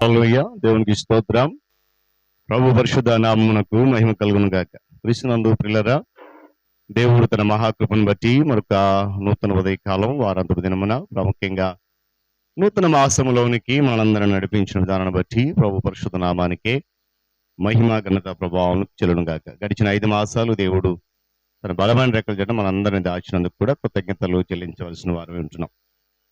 హల్లెలూయా. దేవునికి స్తోత్రం. ప్రభు పరిశుద్ధ నామమునకు మహిమ కలుగును గాక. క్రీస్తునందు ప్రియులారా, దేవుడు తన మహాకృపను బట్టి మరొక నూతన ఉదయకాలం వారాంతపు దినమున ప్రాముఖ్యంగా నూతన మాసములోనికి మనందరం నడిపించిన విధానాన్ని బట్టి ప్రభు పరిశుద్ధ నామానికే మహిమ ఘనత ప్రభావం చెల్లును గాక. గడిచిన 5 మాసాలు దేవుడు తన బలమైన రెక్కల చేత మనందరిని దాచినందుకు కూడా కృతజ్ఞతలు చెల్లించవలసిన వారు ఉంటున్నాం.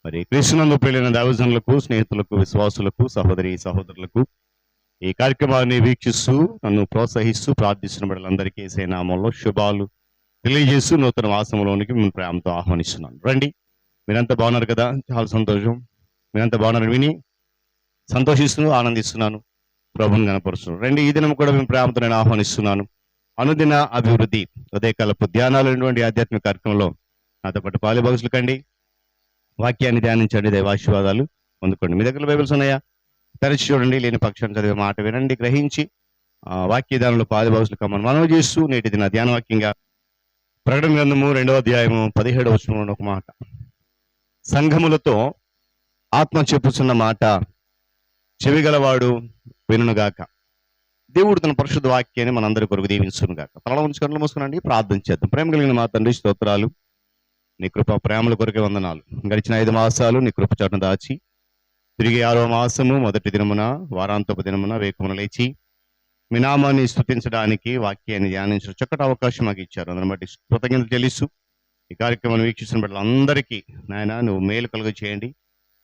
మరి క్రీస్తునందు ప్రియులైన దైవజనులకు, స్నేహితులకు, విశ్వాసులకు, సహోదరి సహోదరులకు ఈ కార్యక్రమాన్ని వీక్షిస్తూ నన్ను ప్రోత్సహిస్తూ ప్రార్థిస్తున్న బిడ్డలందరికీ యేసయ్య నామములో శుభాలు తెలియజేస్తూ నూతన వాసంలోనికి మిమ్మల్ని ప్రేమతో ఆహ్వానిస్తున్నాను. రండి, మీరంతా బాగున్నారు కదా? చాలా సంతోషం. మీరంతా బాగున్నారు విని సంతోషిస్తూ ఆనందిస్తున్నాను, ప్రభుని కనపరుస్తున్నాను. రండి, ఈ దినం కూడా మేము ప్రేమతో నేను ఆహ్వానిస్తున్నాను. అనుదిన అభివృద్ధి ఉదయకాలపు ధ్యానాలు అనేటువంటి ఆధ్యాత్మిక కార్యక్రమంలో నాతో పాటు పాలుభాగస్లు కండి. వాక్యాన్ని ధ్యానించండి, దైవాశీర్వాదాలు పొందుకోండి. మీ దగ్గర బైబిల్స్ ఉన్నాయా? తెరచి చూడండి. లేని పక్షాన్ని చదివే మాట వినండి, గ్రహించి వాక్య ధ్యానంలో పాలుభాగస్లు కమ్మని మనవి చేస్తూ నేటి దిన ధ్యాన వాక్యంగా ప్రకటన గ్రంథము 2వ అధ్యాయము 17వ వచనంలో ఒక మాట, సంఘములతో ఆత్మ చెప్పుచున్న మాట చెవిగలవాడు వినుగాక. దేవుడు తన పరిశుద్ధ వాక్యాన్ని మనందరి కొరకు దీవించునుగాక. తల ఉంచి కళ్ళు మూసుకునండి, ప్రార్థన చేద్దాం. ప్రేమ కలిగిన మా తండ్రి, స్తోత్రాలు. నీ కృప ప్రేమల కొరకే వందనాలు. గడిచిన 5 మాసాలు నీ కృప చాటును దాచి తిరిగి 6వ మాసము మొదటి దినమున వారాంతపు దినమున వేకుమున లేచి మీ నామాన్ని స్తుతించడానికి, వాక్యాన్ని ధ్యానించడం చక్కటి అవకాశం మాకు ఇచ్చారు. అందుని బట్టి కృతజ్ఞతలు చెల్లిస్తూ ఈ కార్యక్రమాన్ని వీక్షిస్తున్న బిడ్డలందరికీ నాయన నువ్వు మేలు కలుగ చేయండి,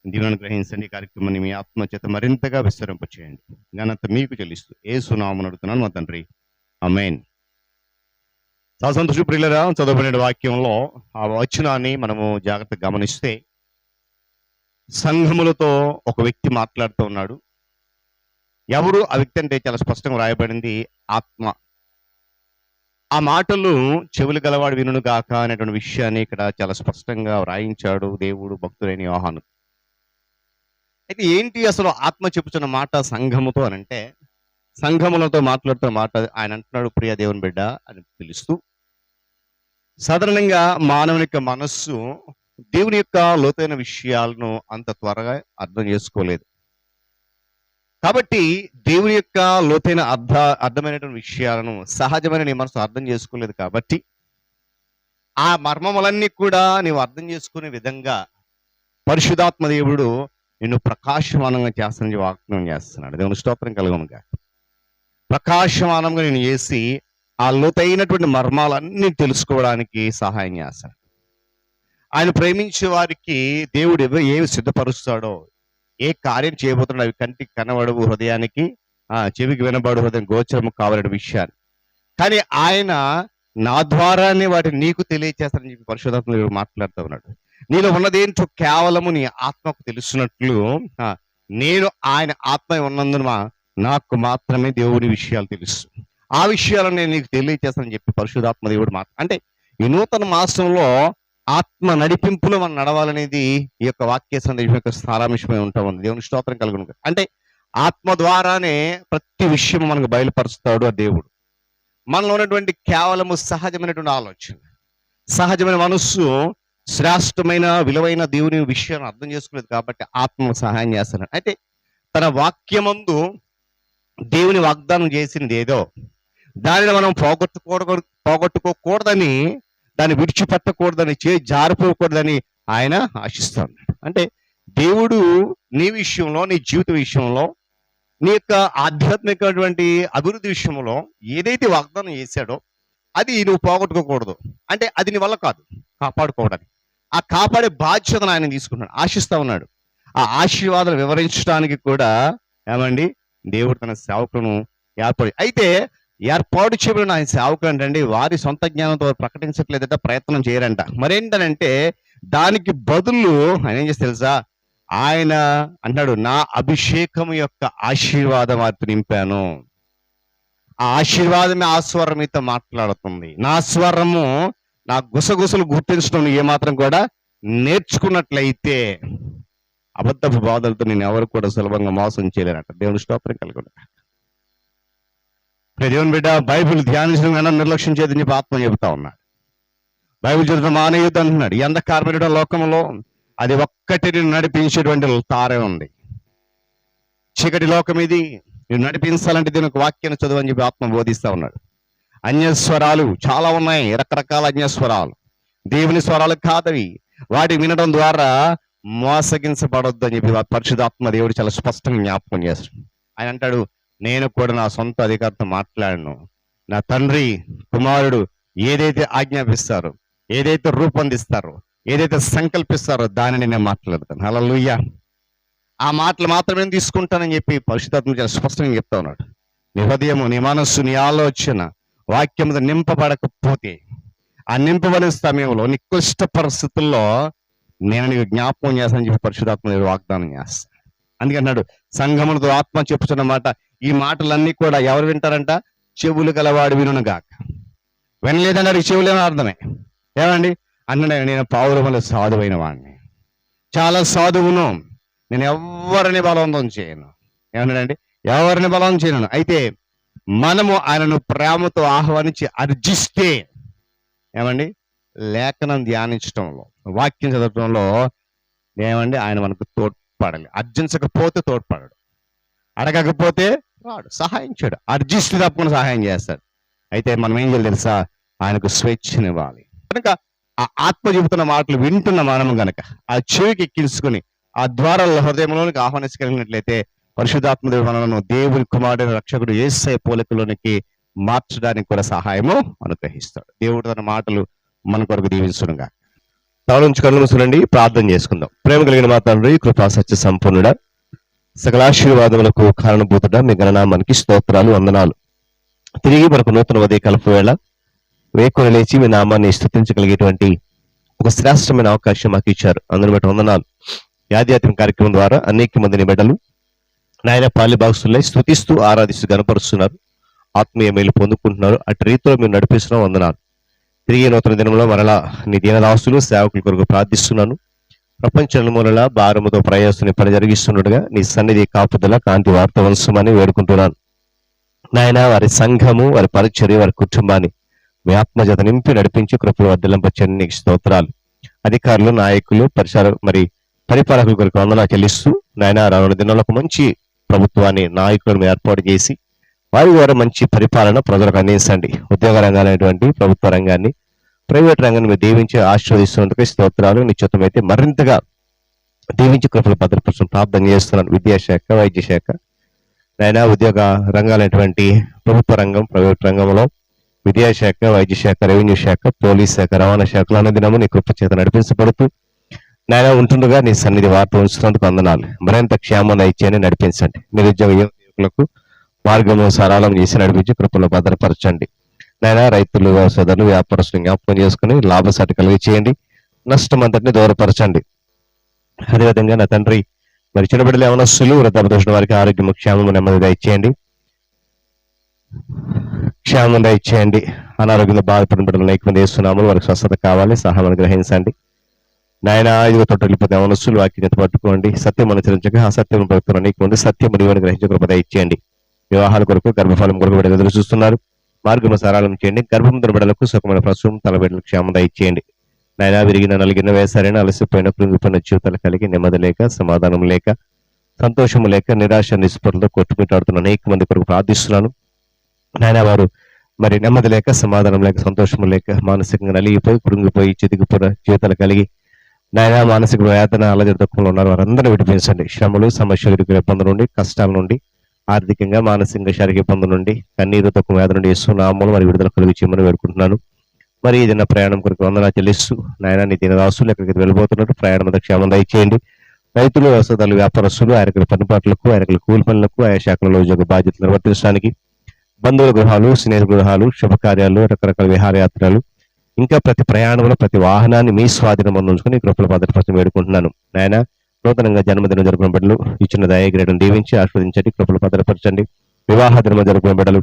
దీవెనను గ్రహించండి. ఈ కార్యక్రమాన్ని మీ ఆత్మ చేత మరింతగా విస్తరింప చేయండి. ఘనత మీకు చెల్లిస్తూ యేసు నామమున అడుగుతున్నాను మా తండ్రి, ఆమేన్. చాలా సంతోషం ప్రియులారా. చదవబడిన వాక్యంలో ఆ వచనాన్ని మనము జాగ్రత్తగా గమనిస్తే సంఘములతో ఒక వ్యక్తి మాట్లాడుతూ ఉన్నాడు. ఎవరు ఆ వ్యక్తి అంటే చాలా స్పష్టంగా రాయబడింది, ఆత్మ. ఆ మాటలు చెవులు గలవాడు వినును గాక అనేటువంటి విషయాన్ని ఇక్కడ చాలా స్పష్టంగా వ్రాయించాడు దేవుడు భక్తుడైన యోహాను. అయితే ఏంటి అసలు ఆత్మ చెప్పుచున్న మాట సంఘముతో అని అంటే, సంఘములతో మాట్లాడుతున్న మాట ఆయన అంటున్నాడు, ప్రియ దేవుని బిడ్డ అని పిలుస్తూ. సాధారణంగా మానవుని యొక్క మనస్సు దేవుని యొక్క లోతైన విషయాలను అంత త్వరగా అర్థం చేసుకోలేదు. కాబట్టి దేవుని యొక్క లోతైన అర్థమైనటువంటి విషయాలను సహజమైన నీ మనసు అర్థం చేసుకోలేదు. కాబట్టి ఆ మర్మములన్నీ కూడా నీవు అర్థం చేసుకునే విధంగా పరిశుద్ధాత్మ దేవుడు నిన్ను ప్రకాశమానంగా చేస్తానని వాగ్దానం చేస్తున్నాడు. దేవుని స్తోత్రం కలుగునుగా. ప్రకాశమానంగా నేను చేసి ఆ లోతైనటువంటి మర్మాలన్నీ తెలుసుకోవడానికి సహాయం చేస్తాడు. ఆయన ప్రేమించే వారికి దేవుడు ఏమి సిద్ధపరుస్తాడో, ఏ కార్యం చేయబోతున్నాడో అవి కంటికి కనబడవు, హృదయానికి చెవికి వినబడు, హృదయం గోచరము కావాలనే విషయాన్ని. కానీ ఆయన నా ద్వారానే వాటిని నీకు తెలియచేస్తానని చెప్పి పరిశుద్ధాత్మ దేవుడు మాట్లాడుతూ ఉన్నాడు. నీలో ఉన్నదేంటో కేవలము నీ ఆత్మకు తెలుసున్నట్లు నేను ఆయన ఆత్మ ఉన్నందున నాకు మాత్రమే దేవుడి విషయాలు తెలుసు. ఆ విషయాలను నేను నీకు తెలియచేస్తానని చెప్పి పరిశుద్ధాత్మ దేవుడు అంటే ఈ నూతన మాసంలో ఆత్మ నడిపింపులో మనం నడవాలనేది ఈ యొక్క వాక్య సందేశం యొక్క సారాంశమై ఉంటా ఉంది. దేవుని స్తోత్రం కలుగును. అంటే ఆత్మ ద్వారానే ప్రతి విషయం మనకు బయలుపరుస్తాడు ఆ దేవుడు. మనలో ఉన్నటువంటి కేవలము సహజమైనటువంటి ఆలోచన, సహజమైన మనస్సు శ్రేష్టమైన విలువైన దేవుని విషయాన్ని అర్థం చేసుకోలేదు. కాబట్టి ఆత్మ సహాయం చేస్తున్నాడు. అయితే తన వాక్యమందు దేవుని వాగ్దానం చేసింది ఏదో దానిని మనం పోగొట్టుకోకూడదని, దాన్ని విడిచిపెట్టకూడదని, జారిపోకూడదని ఆయన ఆశిస్తా ఉన్నాడు. అంటే దేవుడు నీ విషయంలో, నీ జీవిత విషయంలో, నీ యొక్క ఆధ్యాత్మికటువంటి అభివృద్ధి విషయంలో ఏదైతే వాగ్దానం చేశాడో అది నువ్వు పోగొట్టుకోకూడదు. అంటే అది నీ వల్ల కాదు కాపాడుకోవడానికి. ఆ కాపాడే బాధ్యతను ఆయన తీసుకున్నాడు, ఆశిస్తా ఉన్నాడు. ఆ ఆశీర్వాదాలు వివరించడానికి కూడా ఏమండి దేవుడు తన సేవకులను ఏర్పాటు చేయబడిన ఆయన సేవకులు అంటే వారి సొంత జ్ఞానంతో ప్రకటించట్లేదట, ప్రయత్నం చేయరంట. మరేంటనంటే దానికి బదులు ఆయన ఏం చేస్తే తెలుసా, ఆయన అంటాడు, నా అభిషేకం యొక్క ఆశీర్వాదం వారితో నింపాను. ఆ ఆశీర్వాదమే ఆ స్వరం మీతో మాట్లాడుతుంది. నా స్వరము, నా గుసగుసలు గుర్తించడం ఏమాత్రం కూడా నేర్చుకున్నట్లయితే అబద్ధపు బాధలతో నేను ఎవరు కూడా సులభంగా మోసం చేయలేనట. దేవుని స్తోత్రం కలుగును. దేవుని బిడ్డ, బైబిల్ ధ్యానించడం కన్నా నిర్లక్ష్యం చేయదని చెప్పి ఆత్మ చెబుతా ఉన్నాడు. బైబిల్ చదవడం మానేయొద్దు అంటున్నాడు. ఈ అంధకారమైన లోకంలో అది ఒక్కటిని నడిపించేటువంటి తారే ఉంది. చీకటి లోకం ఇది, మీరు నడిపించాలంటే దీని ఒక వాక్యాన్ని చదువు అని చెప్పి ఆత్మ బోధిస్తా ఉన్నాడు. అన్యస్వరాలు చాలా ఉన్నాయి, రకరకాల అన్యస్వరాలు, దేవుని స్వరాలు కాదవి. వాటి వినడం ద్వారా మోసగించబడొద్దు అని చెప్పి పరిశుద్ధాత్మ దేవుడు చాలా స్పష్టంగా జ్ఞాపకం చేస్తాడు. ఆయన అంటాడు, నేను కూడా నా సొంత అధికారంతో మాట్లాడను. నా తండ్రి కుమారుడు ఏదైతే ఆజ్ఞాపిస్తారో, ఏదైతే రూపొందిస్తారో, ఏదైతే సంకల్పిస్తారో దానిని నేను మాట్లాడతాను. హల్లెలూయా. ఆ మాటలు మాత్రమే తీసుకుంటానని చెప్పి పరిశుద్ధాత్మ చాలా స్పష్టంగా చెప్తా ఉన్నాడు. నీ హృదయము, నీ మనస్సు, నీ ఆలోచన వాక్యముతో నింపబడకపోతే, ఆ నింపబడిన సమయంలో నీ క్లిష్ట పరిస్థితుల్లో నేను నీకు జ్ఞాపకం చేస్తానని చెప్పి పరిశుద్ధాత్మ దేవుడు వాగ్దానం చేస్తాను. అందుకన్నాడు, సంఘములతో ఆత్మ చెప్పుతున్నమాట, ఈ మాటలన్నీ కూడా ఎవరు వింటారంట? చెవులు గలవాడు వినును గాక. వినలేదన్నాడు, ఈ చెవులు ఏమో అర్థమే. ఏమండి అన్నాడు, నేను పావురముల సాధువైన వాడిని, చాలా సాధువును, నేను ఎవరిని బలవంతం చేయను. ఏమన్నాడండి? ఎవరిని బలవంతం చేయను. అయితే మనము ఆయనను ప్రేమతో ఆహ్వానించి అర్జిస్తే, ఏమండి, లేఖనం ధ్యానించడంలో, వాక్యం చదవటంలో ఏమండి ఆయన మనకు తోడ్పడాలి. అర్జించకపోతే తోడ్పడాడు, అడగకపోతే రాడు, సహాయం చేయడు. అర్జిస్తే తప్పకుండా సహాయం చేస్తాడు. అయితే మనం ఏం చేయాలి తెలుసా? ఆయనకు స్వేచ్ఛనివ్వాలి. కనుక ఆ ఆత్మ చెబుతున్న మాటలు వింటున్న మనము గనక ఆ చెవికి ఎక్కించుకుని ఆ ద్వారాల హృదయంలోనికి ఆహ్వానించగలిగినట్లయితే పరిశుద్ధాత్మ దేవుడు మనలను దేవుని కుమారుడైన రక్షకుడు యేసయ్య పోలికలోనికి మార్చడానికి కూడా సహాయము అనుగ్రహిస్తాడు. దేవుడు తన మాటలు మన కొరకు దీవించునుగా. తల కళ్ళు మూసుకునండి, ప్రార్థన చేసుకుందాం. ప్రేమ కలిగిన మా తండ్రి, కృపా సత్య సంపూర్ణుడా, సకల ఆశీర్వాదములకు కారణభూతుడా, మీ గణనామానికి స్తోత్రాలు, వందనాలు. తిరిగి మనకు నూతన ఉదయకాలపు వేళ వేకుని లేచి మీ నామాన్ని స్తుతించగలిగేటువంటి ఒక శ్రేష్టమైన అవకాశం మాకు ఇచ్చారు. అందుని బట్టి వందనాలు. ఆధ్యాత్మిక కార్యక్రమం ద్వారా అనేక మందిని బిడ్డలు నాయన పాలి భాగస్తులై స్తుతిస్తూ ఆరాధిస్తూ గణపరుస్తున్నారు, ఆత్మీయ మేలు పొందుకుంటున్నారు. అటు రీతిలో మీరు నడిపిస్తున్న వందనాలు. తిరిగి నూతన దినంలో మరలా నీ దీనదాసులు సేవకుల కొరకు ప్రార్థిస్తున్నాను. ప్రపంచ నలుమూలల భారముతో ప్రయాసని పని జరిగిస్తున్నట్టుగా నీ సన్నిధి కాపుదల కాంతి వార్త వంశమని వేడుకుంటున్నాను. నాయన వారి సంఘము, వారి పరిచర్య, వారి కుటుంబాన్ని మీ ఆత్మజత నింపి నడిపించి కృపలు వర్ధలింపచ్చని నీకు స్తోత్రాలు. అధికారులు, నాయకులు, పరిపాలకుల కొరకు వందనాలు చెల్లిస్తూ నాయన రానున్న దినంలో ఒక మంచి ప్రభుత్వాన్ని, నాయకులను ఏర్పాటు చేసి వారి ద్వారా మంచి పరిపాలన ప్రజలకు అందించండి. ఉద్యోగ రంగాలైనటువంటి ప్రభుత్వ రంగాన్ని, ప్రైవేట్ రంగాన్ని మీరు దీవించి ఆశీర్వదిస్తున్నందుకు స్తోత్రాలు. నిశ్చితమైతే మరింతగా దీవించి కృపలు భద్రపరచడం ప్రార్థన చేస్తున్నాను. విద్యాశాఖ, వైద్య శాఖ, నాయన ఉద్యోగ రంగాలైనటువంటి ప్రభుత్వ రంగం, ప్రైవేట్ రంగంలో విద్యాశాఖ, వైద్య శాఖ, రెవెన్యూ శాఖ, పోలీస్ శాఖ, రవాణా శాఖలు అన్నదినము నీ కృప చేత నడిపించబడుతూ నాయన ఉంటుండగా నీ సన్నిధి వార్త ఉంచినందుకు వందనాలు. మరింత క్షేమం ఇచ్చేయని నడిపించండి. నిరుద్యోగ యువకులకు మార్గము సరళం చేసి నడిపించి కృపలో భద్రపరచండి. నాయన రైతులు, వ్యవసాయదారులు, వ్యాపారస్తులు జ్ఞాపకం చేసుకుని లాభసాటి కలిగి చేయండి. నష్టం అంతటిని దూరపరచండి. అదేవిధంగా నా తండ్రి మరి చిన్నబిడ్డలు, యవనస్తులు, వృద్ధాప్య వారికి ఆరోగ్యం, క్షేమము, నెమ్మదిగా ఇచ్చేయండి. క్షేమంగా ఇచ్చేయండి. అనారోగ్యంతో బాధపడిన బిడ్డలు అనేక మంది వేస్తున్నాము, వారికి స్వస్థత కావాలి, సహాయం గ్రహించండి. నాయన ఐదుగురు తొట్టెళ్ళిపోతే యవనస్తులు వాక్యం పట్టుకోండి. సత్యం అనుసరించక అసత్యం పడుతున్న అనేక మంది సత్యం మరియు గ్రహించే కృపద ఇచ్చేయండి. వివాహాల కొరకు, గర్భఫలం కొరకు బిడ్డలు ఎదురు చూస్తున్నారు, మార్గం సరళం చేయండి. గర్భం బిడ్డలకు సుఖమైన ప్రసవం, తల బిడ్డలకు క్షేమత ఇచ్చేయండి. నాయన విరిగిన, నలిగిన, వేసారైన, అలసిపోయిన, కృంగిపోయిన జీవితాలు కలిగి నెమ్మది లేక, సమాధానం లేక, సంతోషము లేక, నిరాశ నిస్పృహలతో కొట్టుమిట్టాడుతున్న అనేక మంది కొరకు ప్రార్థిస్తున్నాను. నాయన వారు మరి నెమ్మది లేక, సమాధానం లేక, సంతోషము లేక, మానసికంగా నలిగిపోయి, కృంగిపోయి, చితికిపోయిన జీవితాలు కలిగి నాయన మానసిక వేదన, అలజడి దుఃఖంలో ఉన్నారు, వారందరూ విడిపించండి. శ్రమలు, సమస్యలు, ఇబ్బందుల నుండి, కష్టాల నుండి, ఆర్థికంగా, మానసికంగా, శారీరక ఇబ్బందుల నుండి, కన్నీరు, దుఃఖం, వేదన నుండి యేసునామములో మరి విడుదల కలిగి చేయమని వేడుకుంటున్నాను. మరి ఏదైనా ప్రయాణం కొరకు వందనాలు చెల్లిస్తూ నాయన నీ దీనదాసులు ఎక్కడికి వెళ్ళిపోతున్నట్టు ప్రయాణం అంతా క్షేమం దయచేయండి. రైతులు, వ్యవసాయదారులు, వ్యాపారస్తులు ఆయనకుల పనిపాట్లకు, ఆయనకుల కూలి పనులకు, ఆయా శాఖలలో ఉద్యోగ బాధ్యతలు నిర్వర్తించడానికి, బంధువుల గృహాలు, స్నేహితుల గృహాలు, శుభకార్యాలు, రకరకాల విహారయాత్రలు, ఇంకా ప్రతి ప్రయాణంలో ప్రతి వాహనాన్ని మీ స్వాధీనం ఉంచుకుని కృపల భద్రపరచడం వేడుకుంటున్నాను. నాయన నూతనంగా జన్మదినం జరుపుకున్న బిడ్డలు ఇచ్చిన దయగ్రేడను దీవించి ఆస్వాదించండి, కృపలు భద్రపరచండి. వివాహ దినం జరుపుకున్న బిడ్డలు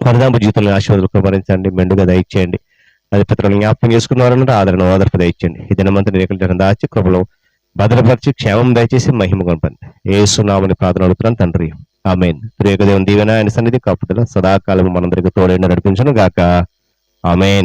వరదాంపు జీవితంలో ఆశీర్వాదాలు కుమరించండి, మెండుగా దయచేయండి. అధిపతులను జ్ఞాపకం చేసుకున్నారన్న ఆదరణ ఆదరపు దయచేయండి. ఈ దినమంతా రేఖల జనం దాచి కృపలో భద్రపరిచి క్షేమం దయచేసి మహిమ కొనపండి. యేసునామమున ప్రార్థన అడుగుతున్నాను తండ్రి, ఆమేన్. త్రియేక దేవుని దీవెన, ఆయన సన్నిధి కాపుదల సదాకాలం మనందరికీ తోడైన నడిపించును గాక. ఆమేన్.